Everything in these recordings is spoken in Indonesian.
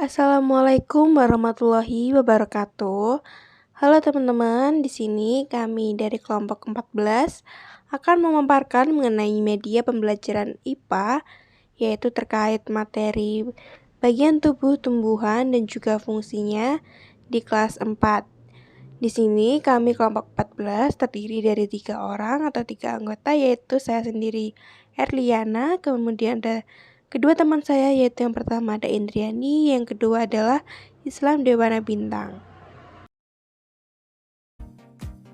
Assalamualaikum warahmatullahi wabarakatuh. Halo teman-teman, di sini kami dari kelompok 14 akan memaparkan mengenai media pembelajaran IPA, yaitu terkait materi bagian tubuh tumbuhan dan juga fungsinya di kelas 4. Di sini kami kelompok 14 terdiri dari 3 orang atau 3 anggota, yaitu saya sendiri Erliana, kemudian ada kedua teman saya, yaitu yang pertama ada Indriani, yang kedua adalah Islam Dewana Bintang.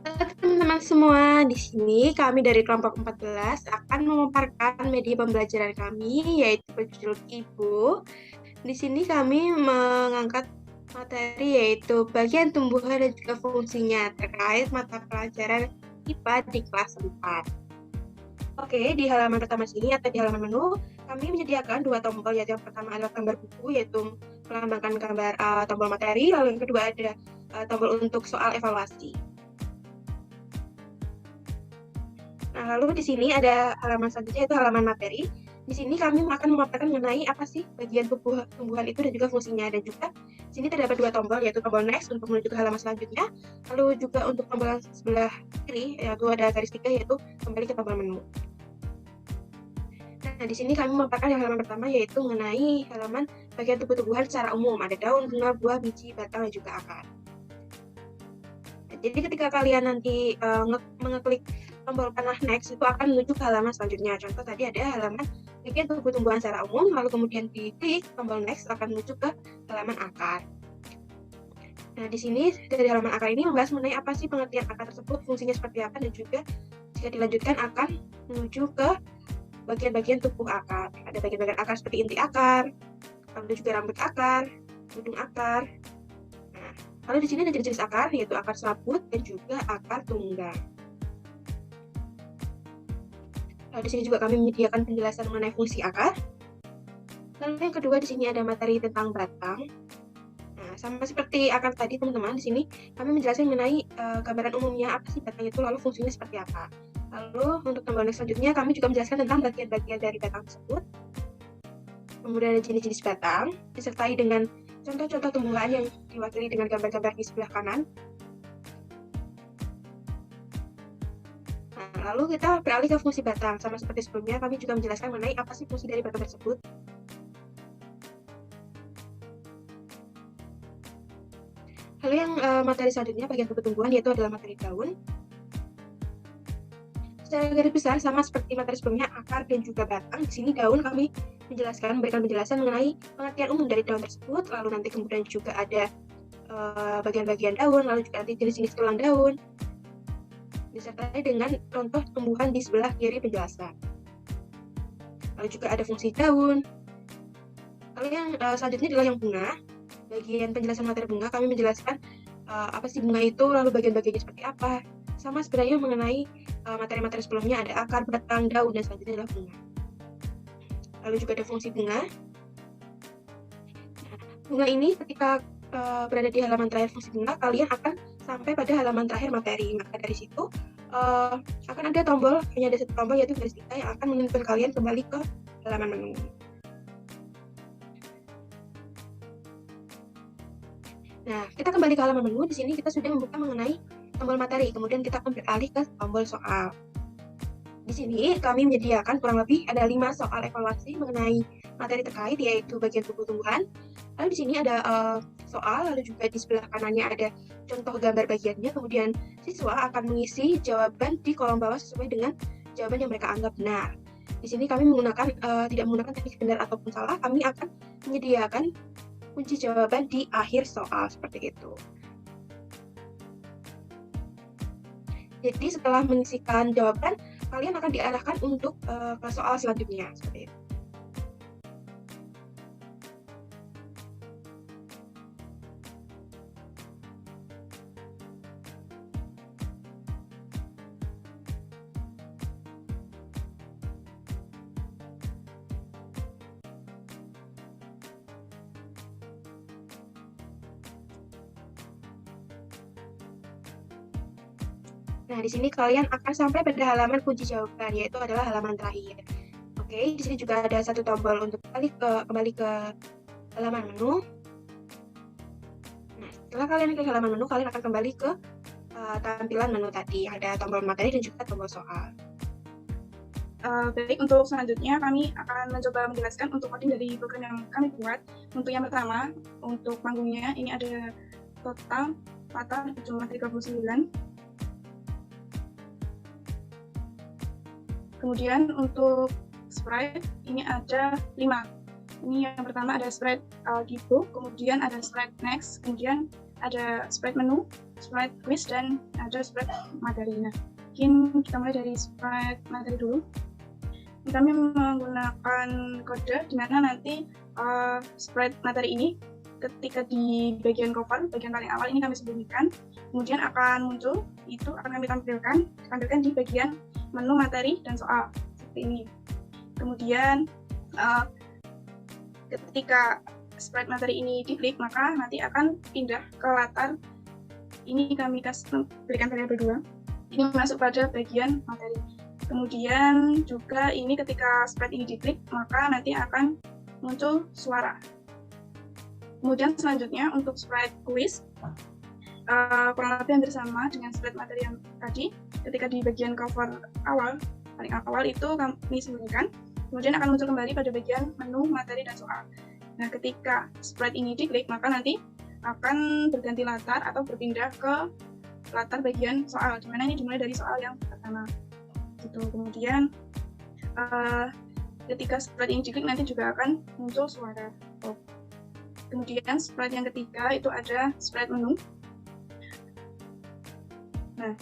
Halo teman-teman semua, di sini kami dari kelompok 14 akan memaparkan media pembelajaran kami, yaitu berjudul Ibu. Di sini kami mengangkat materi yaitu bagian tumbuhan dan juga fungsinya terkait mata pelajaran IPA di kelas 4. Oke, di halaman pertama sini atau di halaman menu, kami menyediakan dua tombol, yaitu yang pertama adalah gambar buku, yaitu melambangkan gambar tombol materi, lalu yang kedua ada tombol untuk soal evaluasi. Nah, lalu di sini ada halaman selanjutnya, yaitu halaman materi. Di sini kami akan memaparkan mengenai apa sih bagian tumbuhan itu dan juga fungsinya. Dan juga di sini terdapat dua tombol, yaitu tombol next untuk menuju ke halaman selanjutnya, lalu juga untuk tombol yang sebelah kiri, yaitu ada garis tiga, yaitu kembali ke tombol menu. Nah, di sini kami memaparkan yang halaman pertama, yaitu mengenai halaman bagian tumbuh-tumbuhan secara umum. Ada daun, bunga, buah, biji, batang, dan juga akar. Nah, jadi ketika kalian nanti mengeklik tombol panah next, itu akan menuju ke halaman selanjutnya. Contoh tadi ada halaman bagian tumbuh-tumbuhan secara umum, lalu kemudian diklik tombol next akan menuju ke halaman akar. Nah, di sini dari halaman akar ini membahas mengenai apa sih pengertian akar tersebut, fungsinya seperti apa, dan juga jika dilanjutkan akan menuju ke bagian-bagian tubuh akar. Ada bagian-bagian akar seperti inti akar, lalu juga rambut akar, ujung akar. Nah, lalu di sini ada jenis-jenis akar, yaitu akar serabut dan juga akar tunggang. Lalu di sini juga kami menyediakan penjelasan mengenai fungsi akar. Lalu yang kedua di sini ada materi tentang batang. Nah, sama seperti akar tadi teman-teman, di sini kami menjelaskan mengenai gambaran umumnya apa sih batang itu, lalu fungsinya seperti apa. Lalu untuk tombol next selanjutnya kami juga menjelaskan tentang bagian-bagian dari batang tersebut. Kemudian ada jenis-jenis batang, disertai dengan contoh-contoh tumbuhan yang diwakili dengan gambar-gambar di sebelah kanan. Lalu kita beralih ke fungsi batang. Sama seperti sebelumnya, kami juga menjelaskan mengenai apa sih fungsi dari batang tersebut. Lalu yang materi selanjutnya bagian tumbuh-tumbuhan, yaitu adalah materi daun. Secara garis besar sama seperti materi sebelumnya, akar dan juga batang. Di sini daun kami memberikan penjelasan mengenai pengertian umum dari daun tersebut. Lalu nanti kemudian juga ada bagian-bagian daun, lalu juga nanti jenis-jenis tulang daun, disertai dengan contoh tumbuhan di sebelah kiri penjelasan. Lalu juga ada fungsi daun. Lalu yang selanjutnya adalah yang bunga. Bagian penjelasan materi bunga kami menjelaskan apa sih bunga itu, lalu bagian-bagiannya seperti apa. Sama sebenarnya mengenai materi-materi sebelumnya, ada akar, batang, daun, dan selanjutnya adalah bunga. Lalu juga ada fungsi bunga. Nah, bunga ini ketika berada di halaman terakhir fungsi bunga, kalian akan sampai pada halaman terakhir materi. Maka dari situ akan ada tombol, hanya ada satu tombol, yaitu garis tiga, yang akan menuntun kalian kembali ke halaman menu. Nah, kita kembali ke halaman menu. Di sini kita sudah membuka mengenai tombol materi, kemudian kita akan beralih ke tombol soal. Di sini kami menyediakan kurang lebih ada 5 soal evaluasi mengenai materi terkait, yaitu bagian tumbuh-tumbuhan. Lalu di sini ada soal, lalu juga di sebelah kanannya ada contoh gambar bagiannya. Kemudian siswa akan mengisi jawaban di kolom bawah sesuai dengan jawaban yang mereka anggap benar. Di sini kami tidak menggunakan teknik benar ataupun salah. Kami akan menyediakan kunci jawaban di akhir soal seperti itu. Jadi setelah mengisikan jawaban, kalian akan diarahkan untuk ke soal selanjutnya seperti itu. Nah, di sini kalian akan sampai pada halaman kunci jawaban, yaitu adalah halaman terakhir. Oke, di sini juga ada satu tombol untuk kembali ke halaman menu. Setelah kalian klik halaman menu, kalian akan kembali ke tampilan menu tadi. Ada tombol materi dan juga tombol soal. Baik, untuk selanjutnya kami akan mencoba menjelaskan untuk coding dari program yang kami buat. Untuk yang pertama, untuk panggungnya ini ada total latar jumlah 39. Kemudian untuk sprite ini ada 5. Ini yang pertama ada sprite gitu, kemudian ada sprite next, kemudian ada sprite menu, sprite quiz, dan ada sprite materi. Nah, mungkin kita mulai dari sprite materi dulu. Kami menggunakan kode di mana nanti sprite materi ini ketika di bagian cover, bagian paling awal ini kami sembunyikan, kemudian akan muncul, itu akan kami tampilkan di bagian menu materi dan soal seperti ini. Kemudian ketika sprite materi ini diklik, maka nanti akan pindah ke latar. Ini kami berikan variabel 2. Ini masuk pada bagian materi. Kemudian juga ini ketika sprite ini diklik, maka nanti akan muncul suara. Kemudian selanjutnya untuk sprite quiz, kurang lebih hampir sama dengan sprite materi yang tadi. Ketika di bagian cover awal, paling awal itu kami sembunyikan, kemudian akan muncul kembali pada bagian menu, materi, dan soal. Nah, ketika sprite ini diklik, maka nanti akan berganti latar atau berpindah ke latar bagian soal, dimana ini dimulai dari soal yang pertama. Gitu. Kemudian ketika sprite ini diklik nanti juga akan muncul suara pop. Kemudian sprite yang ketiga itu ada sprite menu. Nah,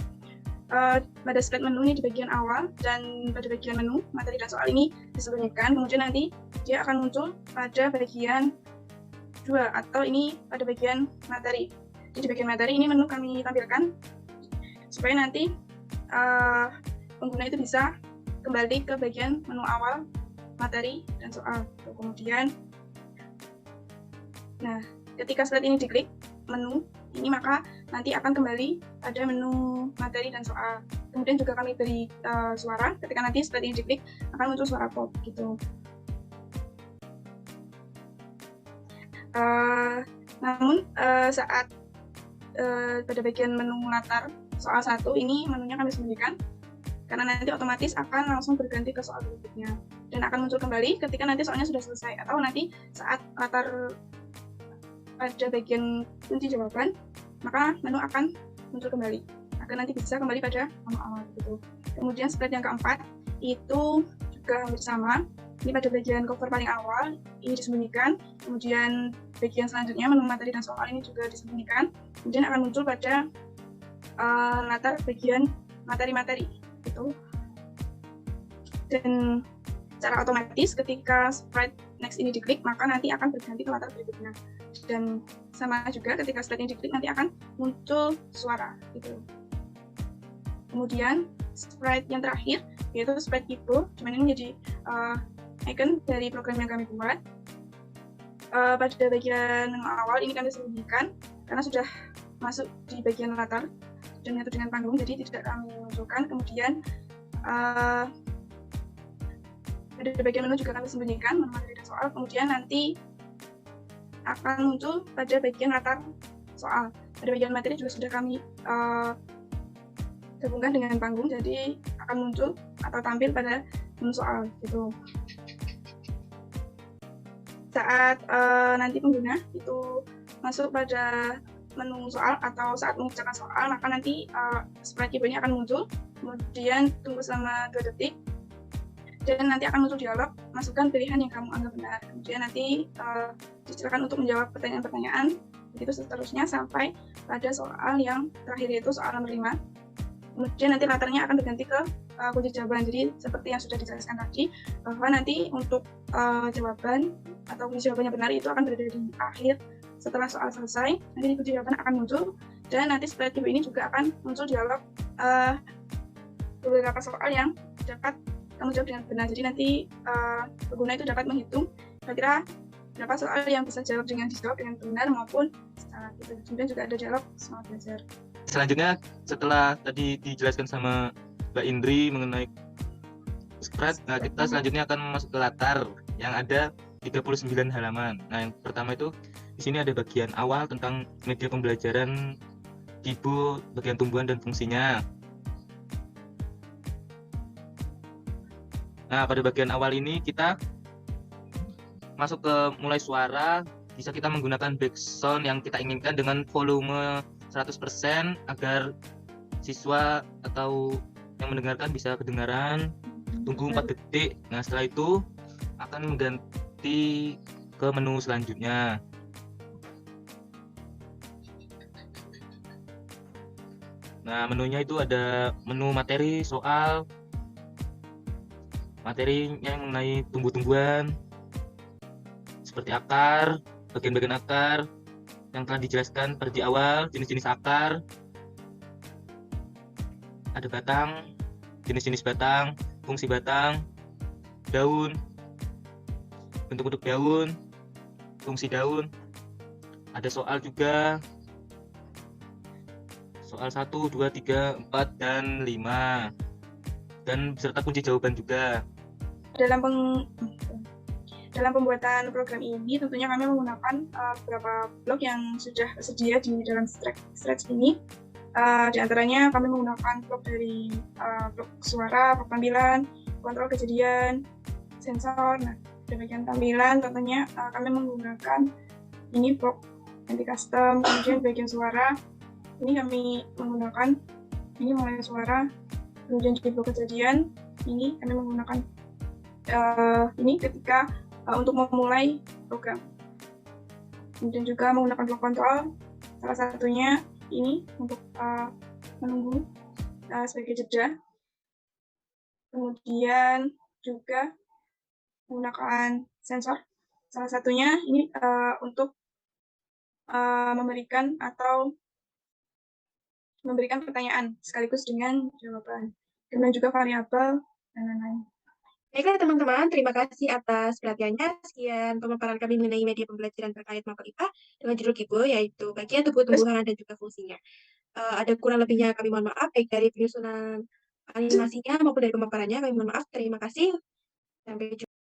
pada sprite menu ini di bagian awal dan pada bagian menu materi dan soal ini disembunyikan. Kemudian nanti dia akan muncul pada bagian 2 atau ini pada bagian materi. Jadi di bagian materi ini menu kami tampilkan supaya nanti pengguna itu bisa kembali ke bagian menu awal, materi, dan soal. Kemudian, nah, ketika slide ini diklik menu ini, maka nanti akan kembali pada menu materi dan soal. Kemudian juga kami beri suara. Ketika nanti slide ini diklik, akan muncul suara pop gitu. Namun saat pada bagian menu latar soal 1 ini menunya kami sembunyikan, karena nanti otomatis akan langsung berganti ke soal berikutnya dan akan muncul kembali ketika nanti soalnya sudah selesai atau nanti saat latar pada bagian kunci jawaban, maka menu akan muncul kembali agar nanti bisa kembali pada menu awal gitu. Kemudian sprite yang keempat itu juga hampir sama. Ini pada bagian cover paling awal ini disembunyikan, kemudian bagian selanjutnya menu materi dan soal ini juga disembunyikan, kemudian akan muncul pada latar bagian materi-materi gitu. Dan secara otomatis ketika sprite next ini diklik, maka nanti akan berganti ke latar berikutnya. Dan sama juga ketika sprite ini diklik nanti akan muncul suara gitu. Kemudian sprite yang terakhir yaitu sprite keyboard, cuman ini menjadi icon dari program yang kami buat. Pada bagian awal ini kami sembunyikan karena sudah masuk di bagian latar dan menyatu dengan panggung, jadi tidak kami munculkan. Kemudian pada bagian menu juga kami sembunyikan menu materi dan soal. Kemudian nanti akan muncul pada bagian latar soal. Pada bagian materi juga sudah kami gabungkan dengan panggung, jadi akan muncul atau tampil pada menu soal gitu. Saat nanti pengguna itu masuk pada menu soal atau saat mengerjakan soal, maka nanti sprite keyboard-nya akan muncul, kemudian tunggu selama 2 detik, dan nanti akan muncul dialog, masukkan pilihan yang kamu anggap benar. Kemudian nanti disilakan untuk menjawab pertanyaan-pertanyaan, begitu seterusnya sampai pada soal yang terakhir yaitu soal nomor 5. Kemudian nanti latarnya akan berganti ke kunci jawaban. Jadi seperti yang sudah dijelaskan tadi, bahwa nanti untuk jawaban atau kunci jawabannya benar itu akan berada di akhir. Setelah soal selesai, nanti kunci jawaban akan muncul, dan nanti sprite keyboard ini juga akan muncul dialog beberapa soal yang dapat kamu jawab dengan benar. Jadi nanti pengguna itu dapat menghitung kira-kira berapa soal yang bisa dijawab dengan benar maupun salah gitu. Kemudian juga ada dialog semangat belajar. Selanjutnya setelah tadi dijelaskan sama Mbak Indri mengenai sprite, nah kita selanjutnya akan masuk ke latar yang ada 39 halaman. Nah, yang pertama itu di sini ada bagian awal tentang media pembelajaran Kibo, bagian tumbuhan dan fungsinya. Nah, pada bagian awal ini kita masuk ke mulai suara, bisa kita menggunakan background yang kita inginkan dengan volume 100% agar siswa atau yang mendengarkan bisa kedengaran. Tunggu 4 detik. Nah, setelah itu akan mengganti ke menu selanjutnya. Nah, menunya itu ada menu materi, soal, materi yang mengenai tumbuh-tumbuhan, seperti akar, bagian-bagian akar, yang telah dijelaskan pada di awal, jenis-jenis akar, ada batang, jenis-jenis batang, fungsi batang, daun, bentuk-bentuk daun, fungsi daun, ada soal juga, soal 1, 2, 3, 4, dan 5, dan beserta kunci jawaban juga. Dalam pembuatan program ini tentunya kami menggunakan beberapa blok yang sudah tersedia di dalam Stretch ini. Di antaranya kami menggunakan blok dari blok suara, blok tampilan, kontrol kejadian, sensor. Nah, di bagian tampilan tentunya kami menggunakan ini blok ganti custom, kemudian bagian suara ini kami menggunakan ini mulai suara, kemudian di blok kejadian ini kami menggunakan ini ketika untuk memulai program. Kemudian juga menggunakan blok kontrol, salah satunya ini untuk menunggu sebagai jeda. Kemudian juga menggunakan sensor, salah satunya ini untuk memberikan pertanyaan sekaligus dengan jawaban. Kemudian juga variabel dan lain-lain. Baiklah teman-teman, terima kasih atas perhatiannya. Sekian pemaparan kami mengenai media pembelajaran terkait mapel IPA dengan judul Kibo, yaitu bagian tumbuh-tumbuhan dan juga fungsinya. Ada kurang lebihnya kami mohon maaf, baik dari penyusunan animasinya maupun dari pemaparannya. Kami mohon maaf. Terima kasih. Sampai jumpa.